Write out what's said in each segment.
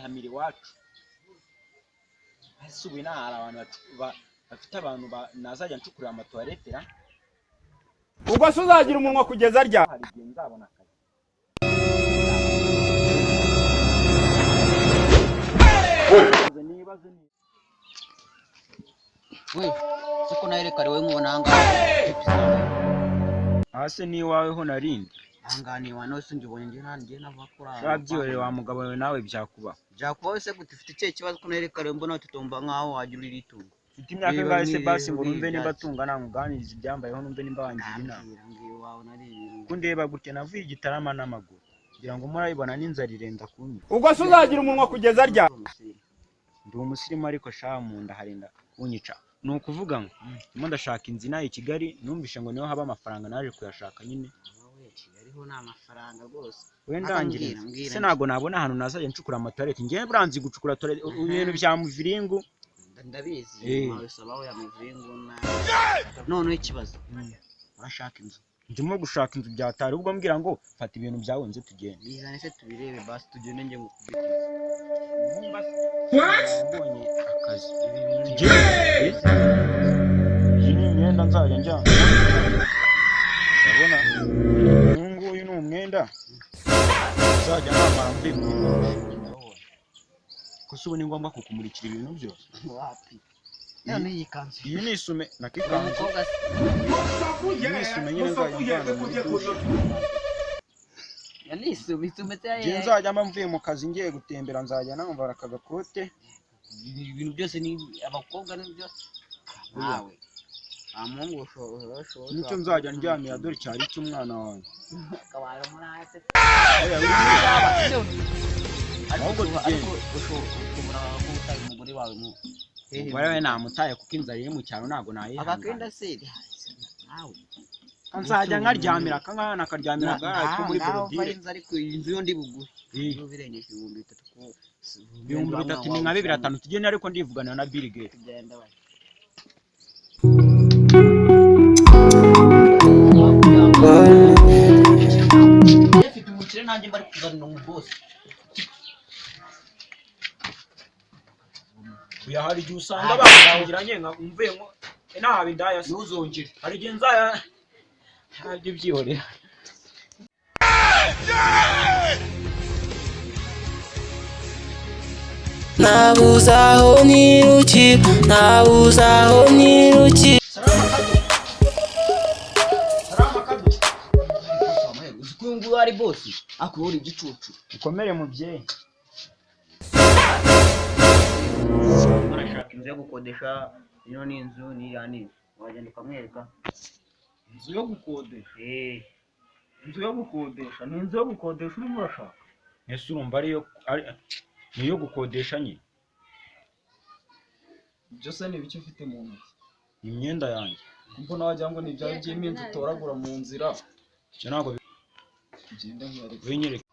nkahamira iwacu ese ubu hari abantu bafite abantu nazajya ncukurira amatoiletera ubwo se uzagira umunwa kugeza rya hari igihe nzabona akazi we siko nayerekare we nkubona hanga hase ni wawe ho narindi hangani wana se njibonye nje nanjye navakura babyiwe wa mugabo we nawe byakuba wese gute ufite cye kibazo ko nayerekare mbona tutomba nkaho wagira iritungo ufite imyaka ingahe se basi ngo numve nimba tungana nkuganiriza ibyambayeho numve nimba wangira inama kundeba gutya navuye igitarama n'amaguru kugira ngo murayibona n'inzara irenda kunywa ubwo se uzagira umunwa kugeza rya ndi umusirimu ariko sha mu nda harinda kunyica ni ukuvuga ngo ndimo ndashaka inzu inaha i Kigali numvishe ngo niho haba amafaranga naje kuyashaka nyine hariho n'amafaranga rwose wendangira se nago nabona ahantu nazajya ncukura amatoilette ngiye buranzi gucukura toilette ibintu bya muviringu ndabizi mawe sabaho ya muviringu none ikibazo urashaka inzu ndimo gushaka inzu byatari ubwo mbwira ngo fata ibintu byawe nze tugende bizane se tubirebe basi tugende nge ngukubita mbonye akazi iyi ni imyenda nzajya njyana urabona uyu nguyu ni umwenda nzajya namara mvimwe ko se ubu ni ngombwa kukumurikira ibintu byose wapi none iyi kanzu iyi ni isume nakikanzu iyi ni isume nyine nzajya njyana nzajya mba mvuye mu kazi ngiye gutembera nzajya nambara aka gakote ibintu byose ni abakobwa n'ibyo nawe amungu ushobora nicyo nzajya ndyamira dore cyari cy'umwana wawe akabaye muri ase ahubwo tugende ushobora kubutaye umugore wawe mu umugore we namutaye kuko inzara iri mu cyaro ntabwo nayihangana abakenda se nawe nzajya nkaryamira akangana akaryamira ko muri borodire ariko inzu yo ndi buguhe birengeje 3,000 3,000 ni nka 2,500 tugende ariko ndivugana na Bill Gates tugenda bari Efite umukire nanjye bari kuzana mu boss uya hari igihe usanga bakugiranye nka umvuye ngo nahabe indaya ntuzongere hari igihe nzaya ntabyo byihorera nabuzaho niruki Salama kadu uzikungu ari boss akuri igicucu ukomere mubyeyi urashaka inzu yo gukodesha ino ni inzu ni yani wagenda ukamwereka inzu yo gukodesha inzu yo gukodesha ni inzu yo gukodesha urimo urashaka ese urumva ariyo ni yo gukodesha nyine byose ni ibiki ufite mu ntoki imyenda yanjye mbona wagira ngo ni ibyawe by'iminsi utoragura mu nzira icyo ntabwo ugenda wenyereka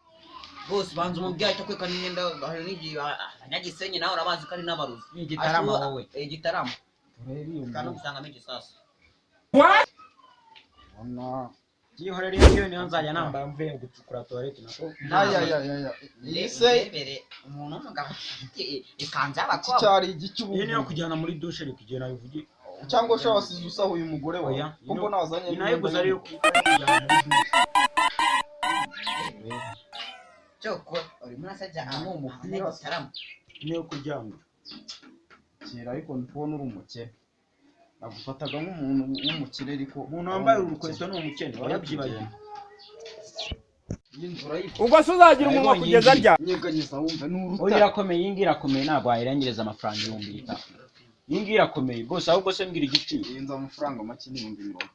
bose banza umubyeyi atakweka n'imyenda hari n'igihe abanyagisenyi nawe urabazi ko ari n'abaruzi igitaramo wowe igitaramo turebe iyo kandi usangamo igisasa ona byihorera iyo niyo nzajya nambara mvuye gucukura toilette nako ise imbere umuntu w'umugabo ikanzu y'abakobwa cyari igicubu iyi niyo kujyana muri douche ariko igihe nabivugiye cyangwa ushaka wasize usahuye umugore wawe kuko nazanye nayo gusa ariyo cyoko uri muri asajya amu umupira igitaramo niyo kuryama kera ariko ndibona uri umukene nagufataga nk'umuntu w'umukire ariko umuntu wambaye urukweto ni umukene warabyibagiwe ubwo se uzagira umunwa kugeza rya nyeganyeza wumve n'uruta oya irakomeye iyi ngiyi irakomeye ntabwo wayirengereza amafaranga 5,000 iyi ngiyi irakomeye bose ahubwo se mbwira igiciro yenza amafaranga make ni 50.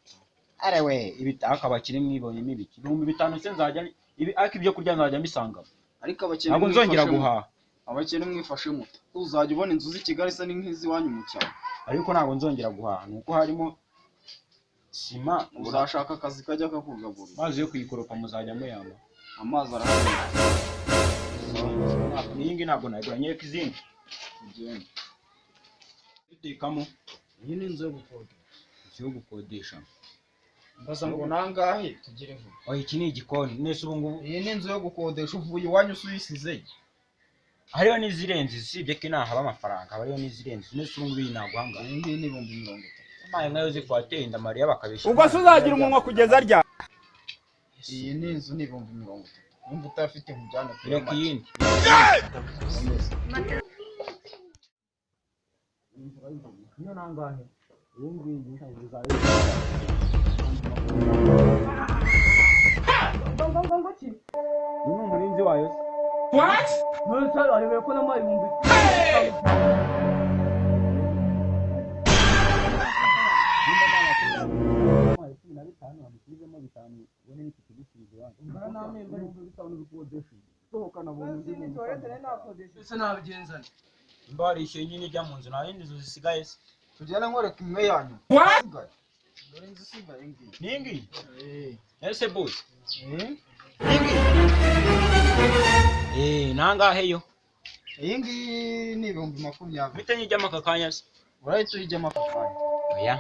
arewe ibitaka abakire mwibonyemo ibiki 5,000 se nzajya ibi ariko ibyo kurya nzajya mbisanga ariko abakene ntabwo nzongera guhaha abakene mwifashe muto uzajya ubona inzu z'i Kigali se n'inkizi wanyu mu cyaro ariko ntabwo nzongera guhaha nuko harimo sima urashaka akazi kajya kakugaburira mazi yo kuyikoropa muzajya muyamba amazi arahari iyi ngiyi ntabwo nayigura nyereka izindi ugenda itekamo iyi ni inzu yo gukodesha inzu yo gukodesha mbaza ngo nangahe tugire vuba iki ni igikoni nese ubu ngubu iyi ni inzu yo gukodesha uvuye iwanyu usuyisize hariho n'izirenze usibye ko inaha haba amafaranga hariho n'izirenze nese ubu ngubu iyi naguhanga iyi ngiyi ni 30. amaye nkayo zifuateye ndamariya bakabisha ubwo se uzagira umunwa kugeza ryari? iyi ni inzu ni 30. Numva utafite nkujyana reka iyindi niyo nangahe iyi ngiyi ntabwo zari ni umurinzi wayo se Nusara arebe ko namaye ibihumbi. imbarishe nyine ijya mu nzu nta yindi nzu zisigaye se tujyana nkwereka imwe yanyu dore inzu isigaye ngiyi ningi ese boss nangahe yo iyi ngiyi ni 20. bite nyijyamo aka kanya se urahita uyijyamo aka kanya oya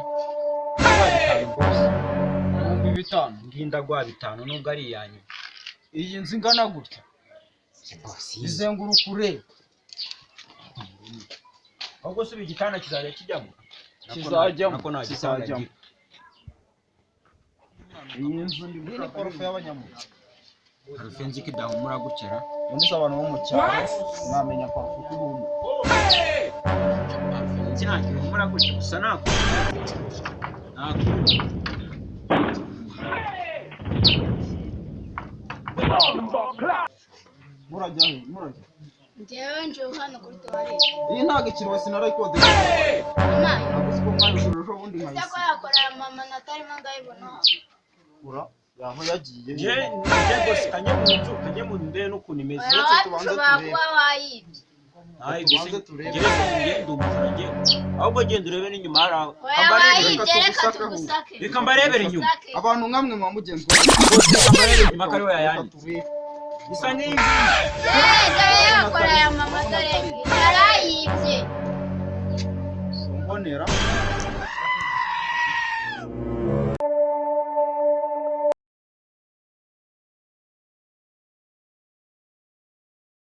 bitanu nginda gwa bitanu nubwo ari iyanyu iyi nzu ingana gutya izenguruka ureba ahubwo se igitanda kizajya kijyamo kizajyamo iyi nzu ndi muri porofe y'abanyamuryango harufe nzi ko idahumura gukera ubundi se abantu bo mu cyaro mwamenya porofe k'ubumwe nzi nta gihumura gutya gusa nako murajya he murajya njyewe nje hano kuri tuwarete. iyi ntabwo ikiriwe sinarayikodesha Amaye. ntabwo uzi ko mwayigura ejo bundi Ese ko nkayisiga yakorera mama natarimo ndayibona. ura yaho yagiye nje rwose kanye mu nzu kanye mu ndebe n'ukuntu imeze Uretse tubanze Ushobora turebe. kuba wayibye. tubanze turebe. ngende umufana ngende ahubwo genda urebe n'inyuma hari aho Oya wayibye reka tugusake. reka mbarebere inyuma Tugusake. abantu nkamwe mwa mugenzi inyuma kari we yayandi isa n'ingi Dore yakorera mama dore yarayibye. mbonera